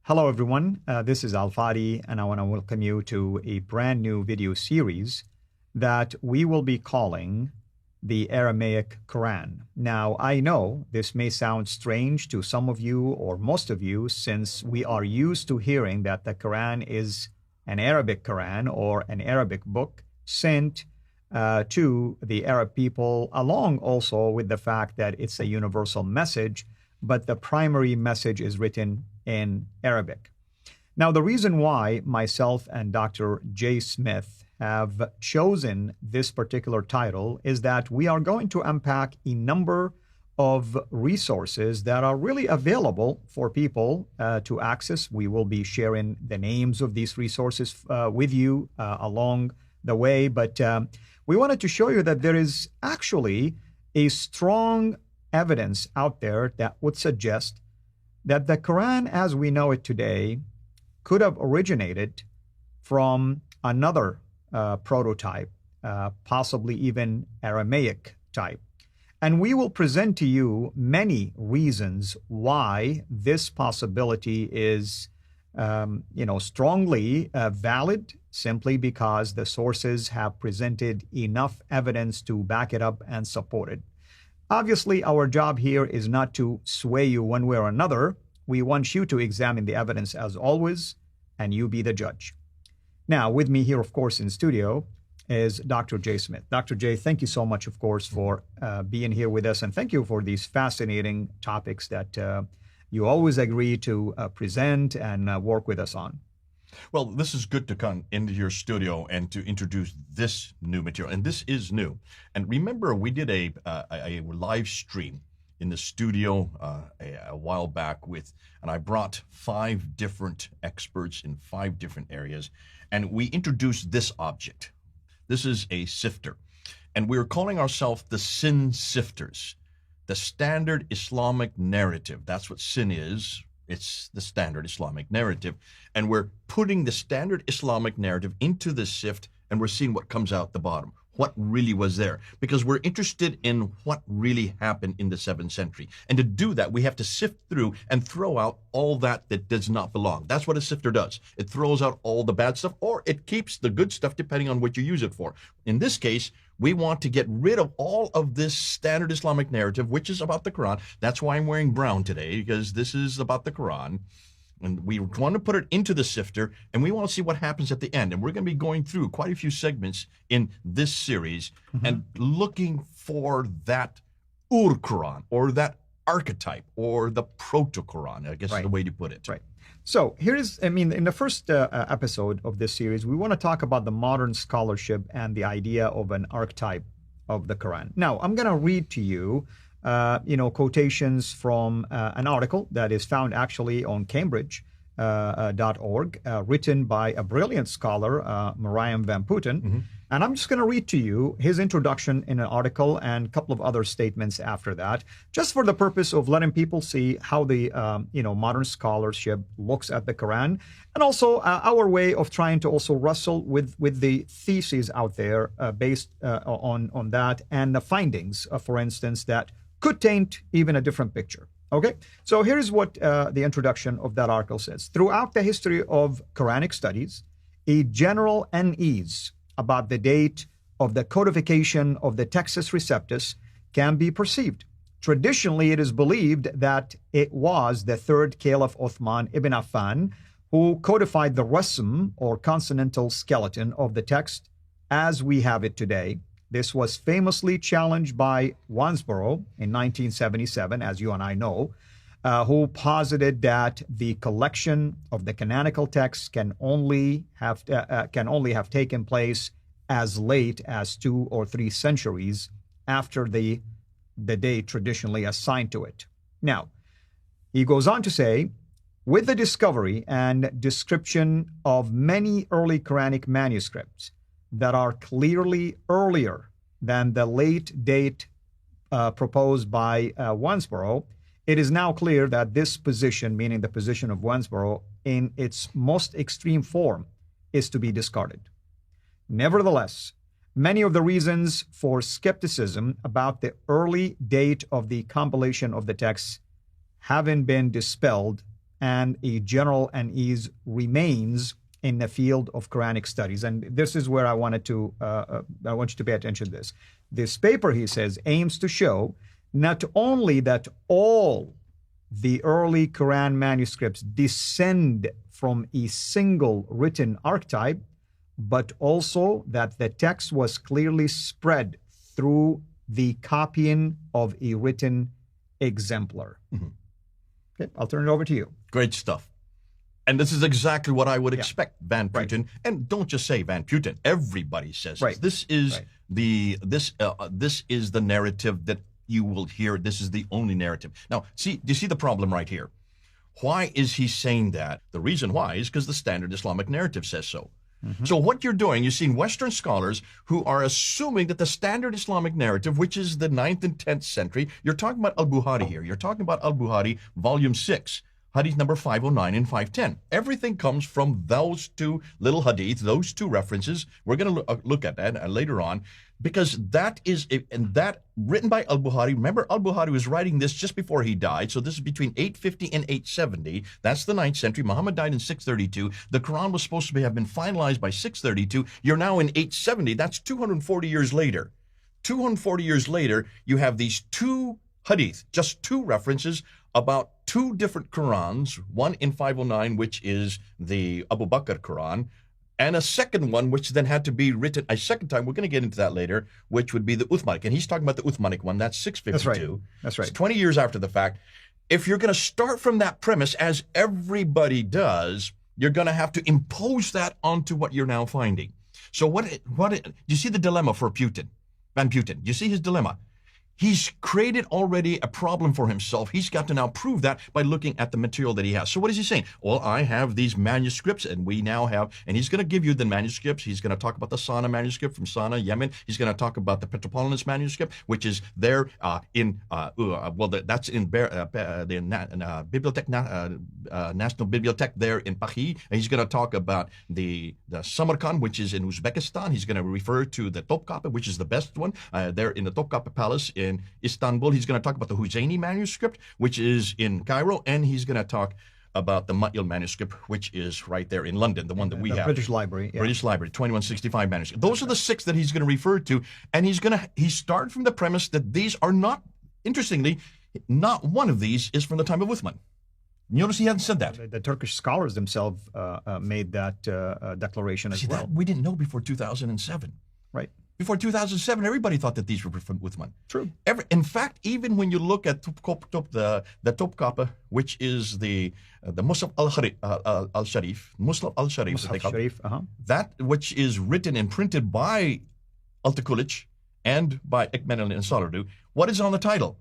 Hello, everyone. This is Fadi, and I want to welcome you to a brand new video series that we will be calling the Aramaic Qur'an. Now, I know this may sound strange to some of you or most of you, since we are used to hearing that the Qur'an is an Arabic Qur'an or an Arabic book sent to the Arab people, along also with the fact that it's a universal message, but the primary message is written in Arabic. Now, the reason why myself and Dr. J. Smith have chosen this particular title is that we are going to unpack a number of resources that are really available for people to access. We will be sharing the names of these resources with you along the way, but we wanted to show you that there is actually a strong evidence out there that would suggest that the Quran as we know it today could have originated from another prototype, possibly even Aramaic type. And we will present to you many reasons why this possibility is strongly valid, simply because the sources have presented enough evidence to back it up and support it. Obviously, our job here is not to sway you one way or another. We want you to examine the evidence as always, and you be the judge. Now, with me here, of course, in studio is Dr. J. Smith. Dr. J, thank you so much, of course, for being here with us, and thank you for these fascinating topics that you always agree to present and work with us on. Well, this is good to come into your studio and to introduce this new material. And this is new. And remember, we did a live stream in the studio a while back and I brought 5 different experts in 5 different areas. And we introduced this object. This is a sifter. And we're calling ourselves the sin sifters, the standard Islamic narrative. That's what sin is. It's the standard Islamic narrative. And we're putting the standard Islamic narrative into the sift, and we're seeing what comes out the bottom, what really was there. Because we're interested in what really happened in the 7th century. And to do that, we have to sift through and throw out all that does not belong. That's what a sifter does. It throws out all the bad stuff, or it keeps the good stuff depending on what you use it for. In this case, we want to get rid of all of this standard Islamic narrative, which is about the Quran. That's why I'm wearing brown today, because this is about the Quran. And we want to put it into the sifter, and we want to see what happens at the end. And we're going to be going through quite a few segments in this series and looking for that Quran, or that archetype, or the proto-Quran, I guess is the way to put it. Right. So in the first episode of this series, we want to talk about the modern scholarship and the idea of an archetype of the Quran. Now, I'm going to read to you, quotations from an article that is found actually on Cambridge.org, written by a brilliant scholar, Miriam Van Putten. And I'm just going to read to you his introduction in an article and a couple of other statements after that, just for the purpose of letting people see how the modern scholarship looks at the Quran, and also our way of trying to also wrestle with the theses out there based on that, and the findings, for instance, that could taint even a different picture. Okay, so here's what the introduction of that article says. Throughout the history of Quranic studies, a general unease about the date of the codification of the Textus Receptus can be perceived. Traditionally, it is believed that it was the 3rd Caliph Uthman ibn Affan who codified the rasm, or consonantal skeleton, of the text as we have it today. This was famously challenged by Wansborough in 1977, as you and I know, who posited that the collection of the canonical texts can only have taken place as late as 2 or 3 centuries after the date traditionally assigned to it. Now, he goes on to say, with the discovery and description of many early Quranic manuscripts that are clearly earlier than the late date proposed by Wansborough, it is now clear that this position, meaning the position of Wansborough, in its most extreme form, is to be discarded. Nevertheless, many of the reasons for skepticism about the early date of the compilation of the texts having been dispelled and a general unease remains in the field of Quranic studies. And this is where I want you to pay attention to this. This paper, he says, aims to show not only that all the early Quran manuscripts descend from a single written archetype, but also that the text was clearly spread through the copying of a written exemplar. Mm-hmm. Okay, I'll turn it over to you. Great stuff. And this is exactly what I would expect, Van Putten. Right. And don't just say Van Putten. Everybody says right. This is this is the narrative that you will hear. This is the only narrative. Now, do you see the problem right here? Why is he saying that? The reason why is because the standard Islamic narrative says so. Mm-hmm. So what you're doing, you've seen Western scholars who are assuming that the standard Islamic narrative, which is the 9th and 10th century, you're talking about Al-Bukhari here. You're talking about Al-Bukhari, volume 6. Hadith number 509 and 510. Everything comes from those two little hadith, those two references. We're going to look at that later on, because that is, and that written by Al-Bukhari. Remember, Al-Bukhari was writing this just before he died, so this is between 850 and 870. That's the 9th century. Muhammad died in 632. The Quran was supposed to have been finalized by 632. You're now in 870. That's 240 years later. 240 years later, you have these two hadith, just two references about two different Qurans, one in 509, which is the Abu Bakr Quran, and a second one, which then had to be written a second time. We're going to get into that later, which would be the Uthmanic. And he's talking about the Uthmanic one. That's 652. That's right. It's 20 years after the fact. If you're going to start from that premise, as everybody does, you're going to have to impose that onto what you're now finding. So do you see the dilemma for Putin, Van Putten? Do you see his dilemma? He's created already a problem for himself. He's got to now prove that by looking at the material that he has. So what is he saying? Well, I have these manuscripts, and we now have, and he's going to give you the manuscripts. He's going to talk about the Sana'a manuscript from Sana'a, Yemen. He's going to talk about the Petropolitanus manuscript, which is there that's in the Bibliothèque, National Bibliothèque there in Paris. And he's going to talk about the Samarkand, which is in Uzbekistan. He's going to refer to the Topkapi, which is the best one, there in the Topkapi Palace in Istanbul. He's going to talk about the Husseini manuscript, which is in Cairo, and he's going to talk about the Ma'il manuscript, which is right there in London, the one that we have. British Library. Yeah. British Library, 2165 manuscript. Those are the six that he's going to refer to, and he started from the premise that these are not, interestingly, not one of these is from the time of Uthman. Notice he hasn't said that. The Turkish scholars themselves made that declaration as well. That we didn't know before 2007. Right. Before 2007, everybody thought that these were from Uthman. True. In fact, even when you look at the Topkapi, which is the Mus'haf al-Sharif, Mus'haf al-Sharif, that which is written and printed by Altikulich and by Ekmen al-Ansarud, what is on the title?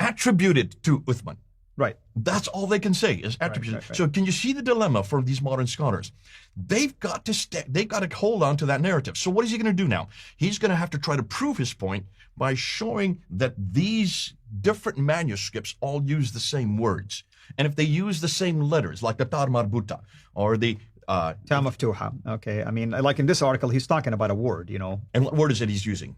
Attributed to Uthman. Right. That's all they can say is attributed. Right. So can you see the dilemma for these modern scholars? They've got to hold on to that narrative. So what is he going to do now? He's going to have to try to prove his point by showing that these different manuscripts all use the same words. And if they use the same letters, like the Tar Marbuta or the Ta Maftuha. Okay. I mean, like in this article, he's talking about a word, you know. And what word is it he's using?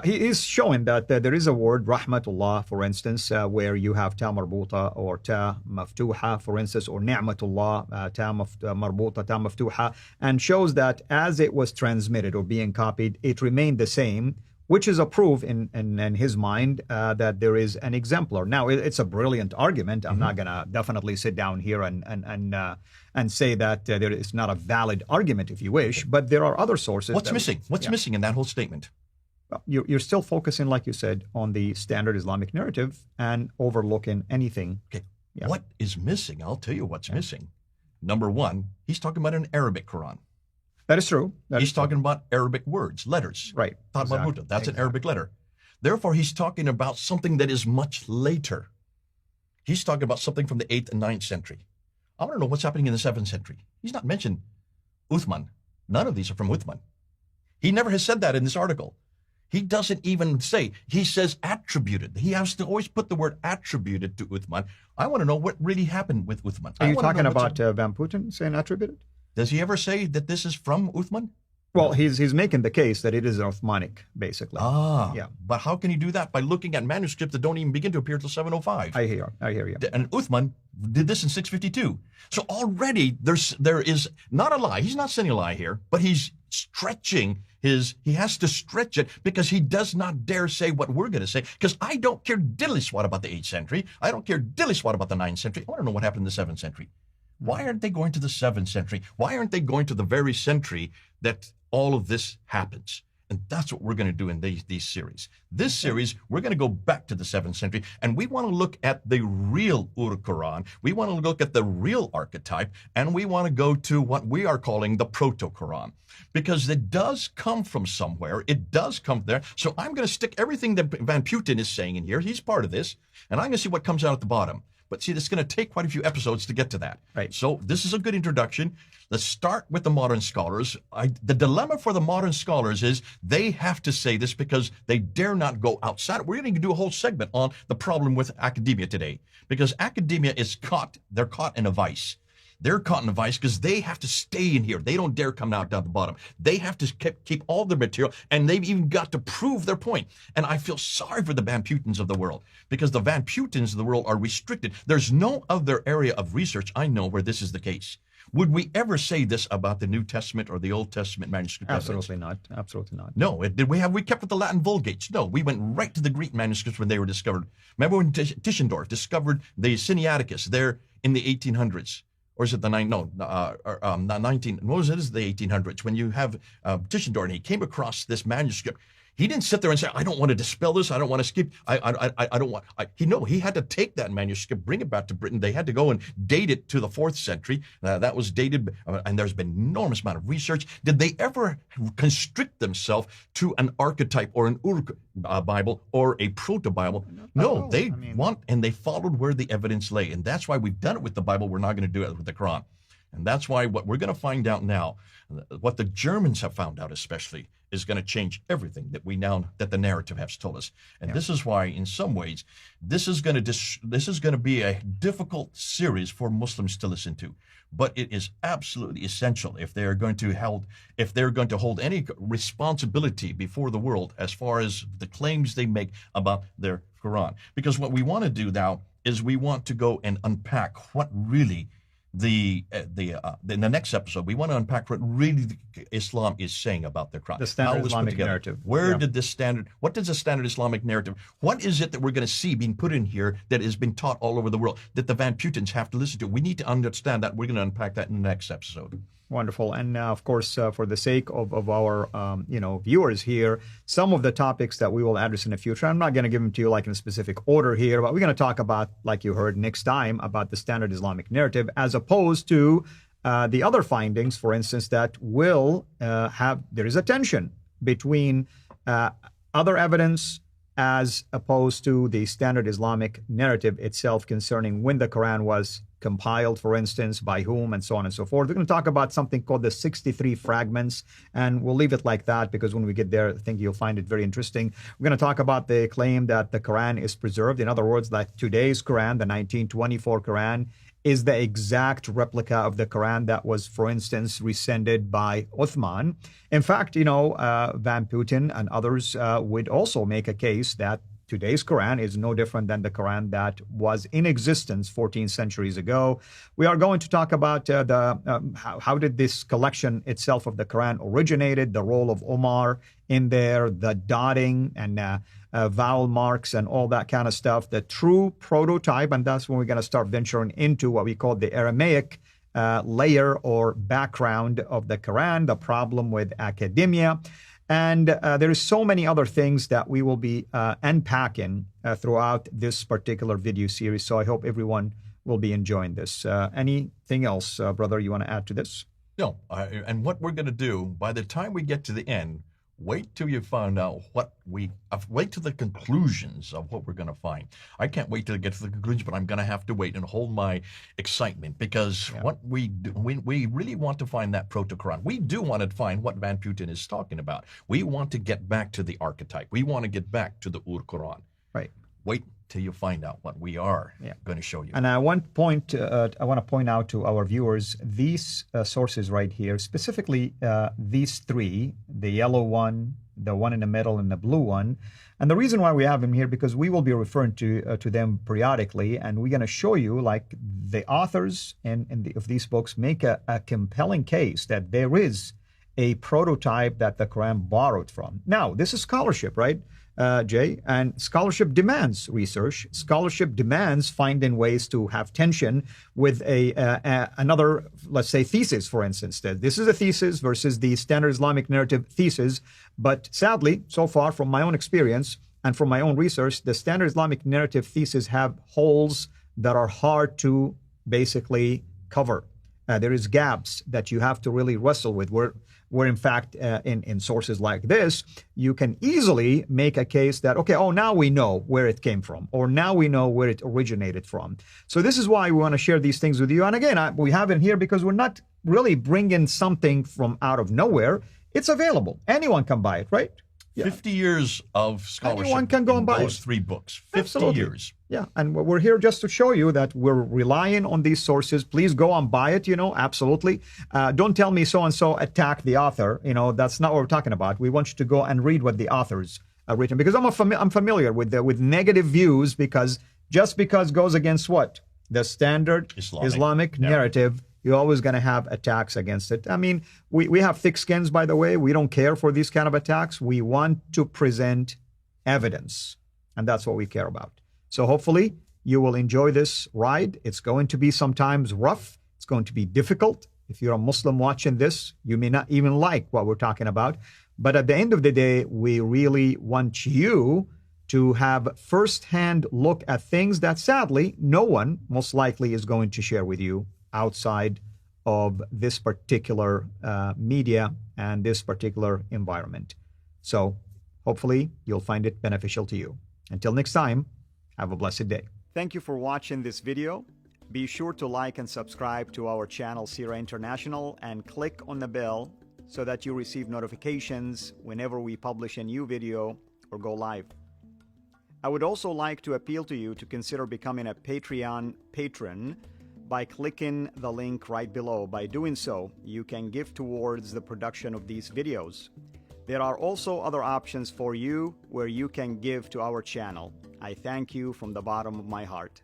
He is showing that there is a word, rahmatullah, for instance, where you have ta marbuta or ta maftuha, for instance, or ni'matullah, ta marbuta, ta maftuha, and shows that as it was transmitted or being copied, it remained the same, which is a proof in his mind that there is an exemplar. Now, it's a brilliant argument. I'm not going to definitely sit down here and say that there is not a valid argument, if you wish, but there are other sources. What's missing? What's missing in that whole statement? You're still focusing, like you said, on the standard Islamic narrative and overlooking anything. Okay. Yeah. What is missing? I'll tell you what's missing. Number one, he's talking about an Arabic Quran. That is true. He's talking about Arabic words, letters. Right. Exactly. That's an Arabic letter. Therefore, he's talking about something that is much later. He's talking about something from the 8th and 9th century. I want to know what's happening in the 7th century. He's not mentioned Uthman. None of these are from Uthman. He never has said that in this article. He doesn't even say. He says attributed. He has to always put the word attributed to Uthman. I want to know what really happened with Uthman. Are you talking about Van Putten saying attributed? Does he ever say that this is from Uthman? Well, he's making the case that it is Uthmanic, basically. Yeah. But how can you do that? By looking at manuscripts that don't even begin to appear till 705. I hear you. And Uthman did this in 652. So already there is not a lie. He's not saying a lie here, but he's stretching he has to stretch it because he does not dare say what we're going to say. Because I don't care diddly swat about the 8th century. I don't care diddly swat about the 9th century. I want to know what happened in the 7th century. Why aren't they going to the 7th century? Why aren't they going to the very century that all of this happens? And that's what we're going to do in these series. This series, we're going to go back to the 7th century, and we want to look at the real Qur'an. We want to look at the real archetype, and we want to go to what we are calling the Proto-Qur'an, because it does come from somewhere. It does come there. So I'm going to stick everything that Van Putten is saying in here. He's part of this, and I'm going to see what comes out at the bottom. But see, it's going to take quite a few episodes to get to that. Right. So this is a good introduction. Let's start with the modern scholars. The dilemma for the modern scholars is they have to say this because they dare not go outside. We're going to do a whole segment on the problem with academia today, because academia is they're caught in a vice. They're caught in a vice because they have to stay in here. They don't dare come out down the bottom. They have to keep all the material, and they've even got to prove their point. And I feel sorry for the Van Putens of the world, because the Van Putens of the world are restricted. There's no other area of research I know where this is the case. Would we ever say this about the New Testament or the Old Testament manuscript? Absolutely not. Absolutely not. No. We kept with the Latin Vulgates? No. We went right to the Greek manuscripts when they were discovered. Remember when Tischendorf discovered the Sinaiticus there in the 1800s? Or is it the 19? What was it? Is the 1800s when you have Tischendorf, and he came across this manuscript. He didn't sit there and say, "I don't want to dispel this. I don't want to skip. I don't want." He had to take that manuscript, bring it back to Britain. They had to go and date it to the 4th century. That was dated, and there's been an enormous amount of research. Did they ever constrict themselves to an archetype or an Bible or a proto-Bible? No, they they followed where the evidence lay, and that's why we've done it with the Bible. We're not going to do it with the Quran, and that's why what we're going to find out now, what the Germans have found out especially, is going to change everything that the narrative has told us. And this is why, in some ways, this is going to be a difficult series for Muslims to listen to. But it is absolutely essential if they're going to hold any responsibility before the world as far as the claims they make about their Quran. Because what we want to do now is we want to go and unpack what really in the next episode, we want to unpack what really Islam is saying about their Quran. The standard Islamic narrative. What does the standard Islamic narrative, what is it that we're going to see being put in here that has been taught all over the world that the Van Putens have to listen to? We need to understand that. We're going to unpack that in the next episode. Wonderful. And of course, for the sake of our viewers here, some of the topics that we will address in the future, I'm not going to give them to you like in a specific order here, but we're going to talk about, like you heard next time, about the standard Islamic narrative as opposed to the other findings, for instance, that will there is a tension between other evidence as opposed to the standard Islamic narrative itself concerning when the Quran was compiled, for instance, by whom, and so on and so forth. We're going to talk about something called the 63 fragments, and we'll leave it like that because when we get there, I think you'll find it very interesting. We're going to talk about the claim that the Quran is preserved. In other words, that today's Quran, the 1924 Quran, is the exact replica of the Quran that was, for instance, rescinded by Uthman. In fact, Van Putten and others would also make a case that today's Quran is no different than the Quran that was in existence 14 centuries ago. We are going to talk about how did this collection itself of the Quran originated, the role of Omar in there, the dotting and vowel marks and all that kind of stuff, the true prototype, and that's when we're going to start venturing into what we call the Aramaic layer or background of the Quran, the problem with academia. And there is so many other things that we will be unpacking throughout this particular video series. So I hope everyone will be enjoying this. Anything else, brother, you want to add to this? No. And what we're going to do, by the time we get to the end, wait till you find out wait to the conclusions of what we're going to find. I can't wait till I get to the conclusions, but I'm going to have to wait and hold my excitement because what we do, we really want to find that proto-Quran. We do want to find what Van Putten is talking about. We want to get back to the archetype. We want to get back to the Quran. Right. wait till you find out what we are going to show you. And I want to point out to our viewers, these sources right here, specifically these three, the yellow one, the one in the middle, and the blue one. And the reason why we have them here, because we will be referring to them periodically, and we're going to show you, like, the authors of these books make a compelling case that there is a prototype that the Quran borrowed from. Now, this is scholarship, right, Jay? And scholarship demands research. Scholarship demands finding ways to have tension with another, let's say, thesis, for instance. This is a thesis versus the standard Islamic narrative thesis. But sadly, so far, from my own experience and from my own research, the standard Islamic narrative thesis have holes that are hard to basically cover. There is gaps that you have to really wrestle with, where in fact, in sources like this, you can easily make a case that, okay, oh, now we know where it came from, or now we know where it originated from. So this is why we want to share these things with you. And again, we have it here because we're not really bringing something from out of nowhere. It's available. Anyone can buy it, right? Yeah. 50 years of scholarship. Anyone can go and buy those 3 books. 50 Absolutely. Years. Yeah, and we're here just to show you that we're relying on these sources. Please go and buy it, absolutely. Don't tell me so-and-so attacked the author. That's not what we're talking about. We want you to go and read what the authors have written, because I'm familiar with negative views, because goes against what? The standard Islamic narrative. You're always going to have attacks against it. I mean, we have thick skins, by the way. We don't care for these kind of attacks. We want to present evidence, and that's what we care about. So hopefully you will enjoy this ride. It's going to be sometimes rough. It's going to be difficult. If you're a Muslim watching this, you may not even like what we're talking about. But at the end of the day, we really want you to have firsthand look at things that sadly no one most likely is going to share with you outside of this particular media and this particular environment. So hopefully you'll find it beneficial to you. Until next time, have a blessed day. Thank you for watching this video. Be sure to like and subscribe to our channel, CIRA International, and click on the bell so that you receive notifications whenever we publish a new video or go live. I would also like to appeal to you to consider becoming a Patreon patron by clicking the link right below. By doing so, you can give towards the production of these videos. There are also other options for you where you can give to our channel. I thank you from the bottom of my heart.